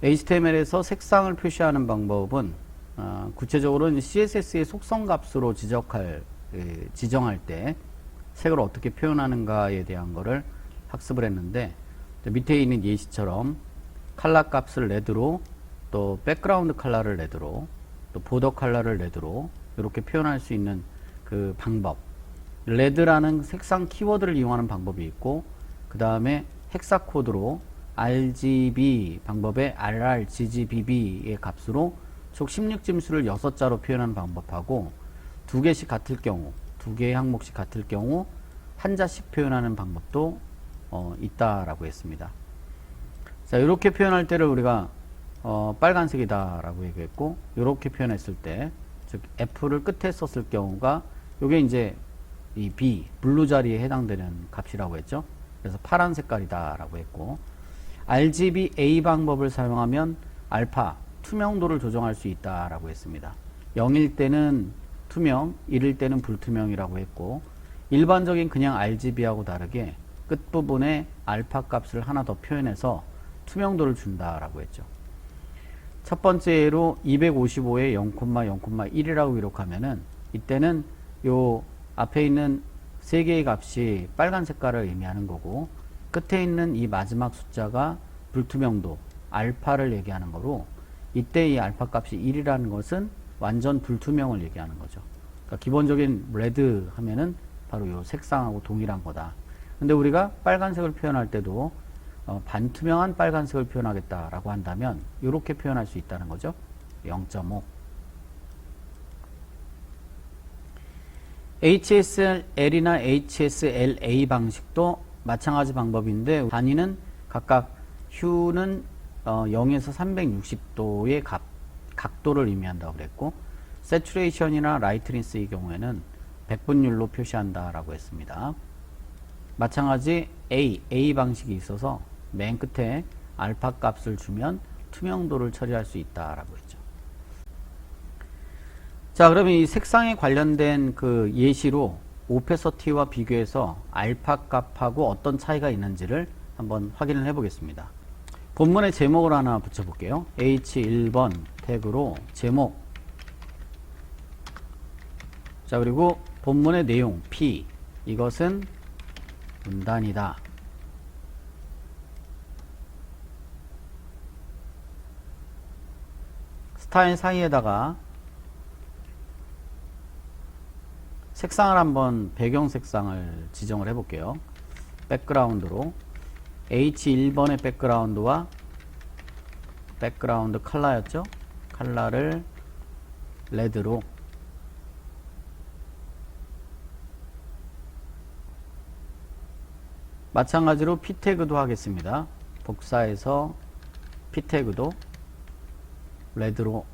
HTML에서 색상을 표시하는 방법은 구체적으로는 CSS의 속성 값으로 지정할 때 색을 어떻게 표현하는가에 대한 거를 학습을 했는데, 밑에 있는 예시처럼 컬러 값을 레드로, 또 백그라운드 컬러를 레드로, 또 보더 컬러를 레드로 이렇게 표현할 수 있는 그 방법, 레드라는 색상 키워드를 이용하는 방법이 있고, 그 다음에 헥사 코드로 RGB 방법의 RRGGBB의 값으로 총 16진수를 6자로 표현하는 방법하고, 두 개씩 같을 경우, 두 개의 항목씩 같을 경우 한 자씩 표현하는 방법도 있다라고 했습니다. 자, 이렇게 표현할 때를 우리가 빨간색이다 라고 얘기했고, 이렇게 표현했을 때, 즉 F를 끝에 썼을 경우가 이게 이제 이 B, 블루 자리에 해당되는 값이라고 했죠. 그래서 파란 색깔이다 라고 했고, RGBA 방법을 사용하면 알파, 투명도를 조정할 수 있다 라고 했습니다. 0일 때는 투명, 1일 때는 불투명이라고 했고, 일반적인 그냥 RGB하고 다르게 끝부분에 알파 값을 하나 더 표현해서 투명도를 준다 라고 했죠. 첫 번째 예로 255에 0,0,1이라고 기록하면은, 이때는 요 앞에 있는 세 개의 값이 빨간 색깔을 의미하는 거고, 끝에 있는 이 마지막 숫자가 불투명도 알파를 얘기하는 거로, 이때 이 알파 값이 1이라는 것은 완전 불투명을 얘기하는 거죠. 그러니까 기본적인 레드 하면은 바로 요 색상하고 동일한 거다. 근데 우리가 빨간색을 표현할 때도 반투명한 빨간색을 표현하겠다라고 한다면 이렇게 표현할 수 있다는 거죠. 0.5. HSL이나 HSLA 방식도 마찬가지 방법인데, 단위는 각각 H는 0에서 360도의 각도를 의미한다고 그랬고, 세츄레이션이나 라이트니스의 경우에는 백분율로 표시한다라고 했습니다. 마찬가지 A 방식이 있어서 맨 끝에 알파 값을 주면 투명도를 처리할 수 있다라고 했죠. 자, 그러면 이 색상에 관련된 그 예시로 오페서티와 비교해서 알파 값하고 어떤 차이가 있는지를 한번 확인을 해 보겠습니다. 본문의 제목을 하나 붙여볼게요. H1번 태그로 제목. 자, 그리고 본문의 내용 P, 이것은 문단이다. 스타일 사이에다가 색상을 한번 배경 색상을 지정을 해볼게요. 백그라운드로 H1번의 백그라운드와 백그라운드 컬러였죠. 컬러를 레드로, 마찬가지로 P 태그도 하겠습니다. 복사해서 P 태그도 레드로,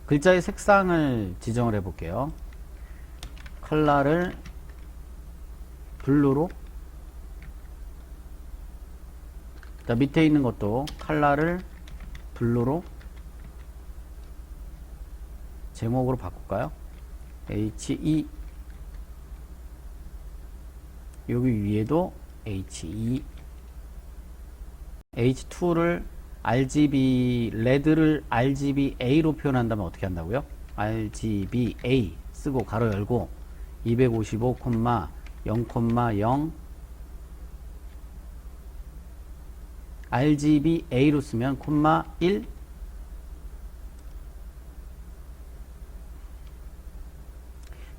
글자의 색상을 지정을 해볼게요. 컬러를 블루로, 자, 밑에 있는 것도 컬러를 블루로, 제목으로 바꿀까요? H2, 여기 위에도 H2, H2를 레드를 RGBA로 표현한다면 어떻게 한다고요? RGBA 쓰고 가로 열고 255,0,0 RGBA로 쓰면 콤마 1,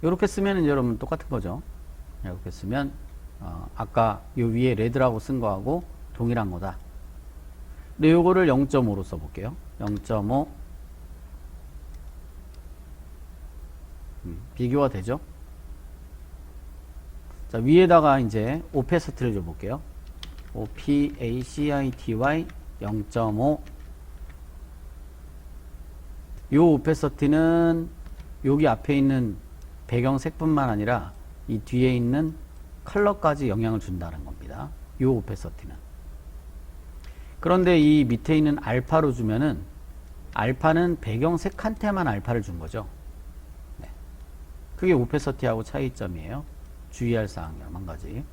이렇게 쓰면 여러분 똑같은 거죠. 이렇게 쓰면 아까 요 위에 레드라고 쓴 거하고 동일한 거다. 근데 요거를 0.5로 써볼게요. 0.5 비교가 되죠. 자, 위에다가 이제 오페서티를 줘볼게요. OPACITY 0.5. 요 오페서티는 여기 앞에 있는 배경색뿐만 아니라 이 뒤에 있는 컬러까지 영향을 준다는 겁니다. 요 오페서티는. 그런데 이 밑에 있는 알파로 주면은, 알파는 배경색한테만 알파를 준 거죠. 네. 그게 오페서티하고 차이점이에요. 주의할 사항이요. 한 가지.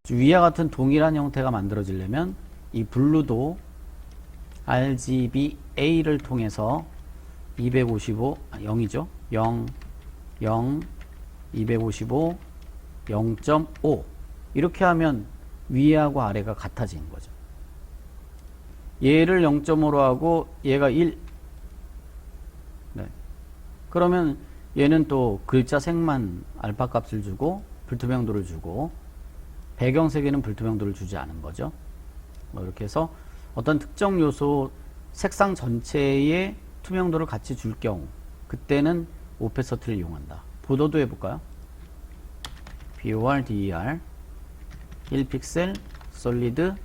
위와 같은 동일한 형태가 만들어지려면 이 블루도 RGBA를 통해서 255, 0이죠. 0, 0, 255, 0.5 이렇게 하면 위하고 아래가 같아지는 거죠. 얘를 0.5로 하고 얘가 1. 네. 그러면 얘는 또 글자 색만 알파 값을 주고 불투명도를 주고 배경색에는 불투명도를 주지 않은 거죠. 이렇게 해서 어떤 특정 요소 색상 전체의 투명도를 같이 줄 경우 그때는 오페서티를 이용한다. 보도도 해볼까요? BOR, DER 1픽셀 솔리드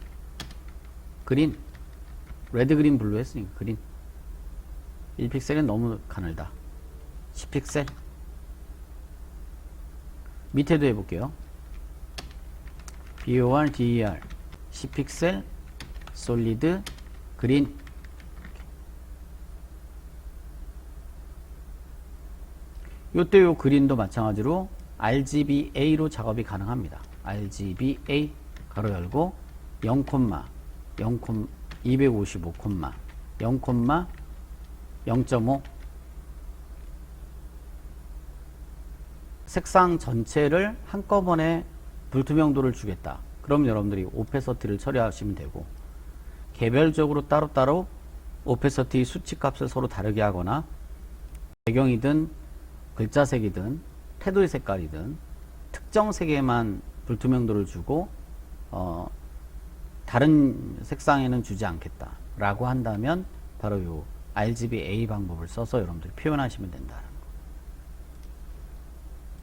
그린 레드 그린 블루 했으니까 그린 1픽셀은 너무 가늘다. 10픽셀 밑에도 해볼게요. BOR, DER 10픽셀 솔리드 그린 요때 요 그린도 마찬가지로 RGBA로 작업이 가능합니다. RGBA 가로 열고 0, 0, 255, 0, 0.5 색상 전체를 한꺼번에 불투명도를 주겠다. 그럼 여러분들이 오페서티를 처리하시면 되고 개별적으로 따로따로 오페서티 수치값을 서로 다르게 하거나 배경이든 글자색이든 테두리 색깔이든 특정 색에만 불투명도를 주고 다른 색상에는 주지 않겠다 라고 한다면 바로 요 RGBA 방법을 써서 여러분들이 표현하시면 된다.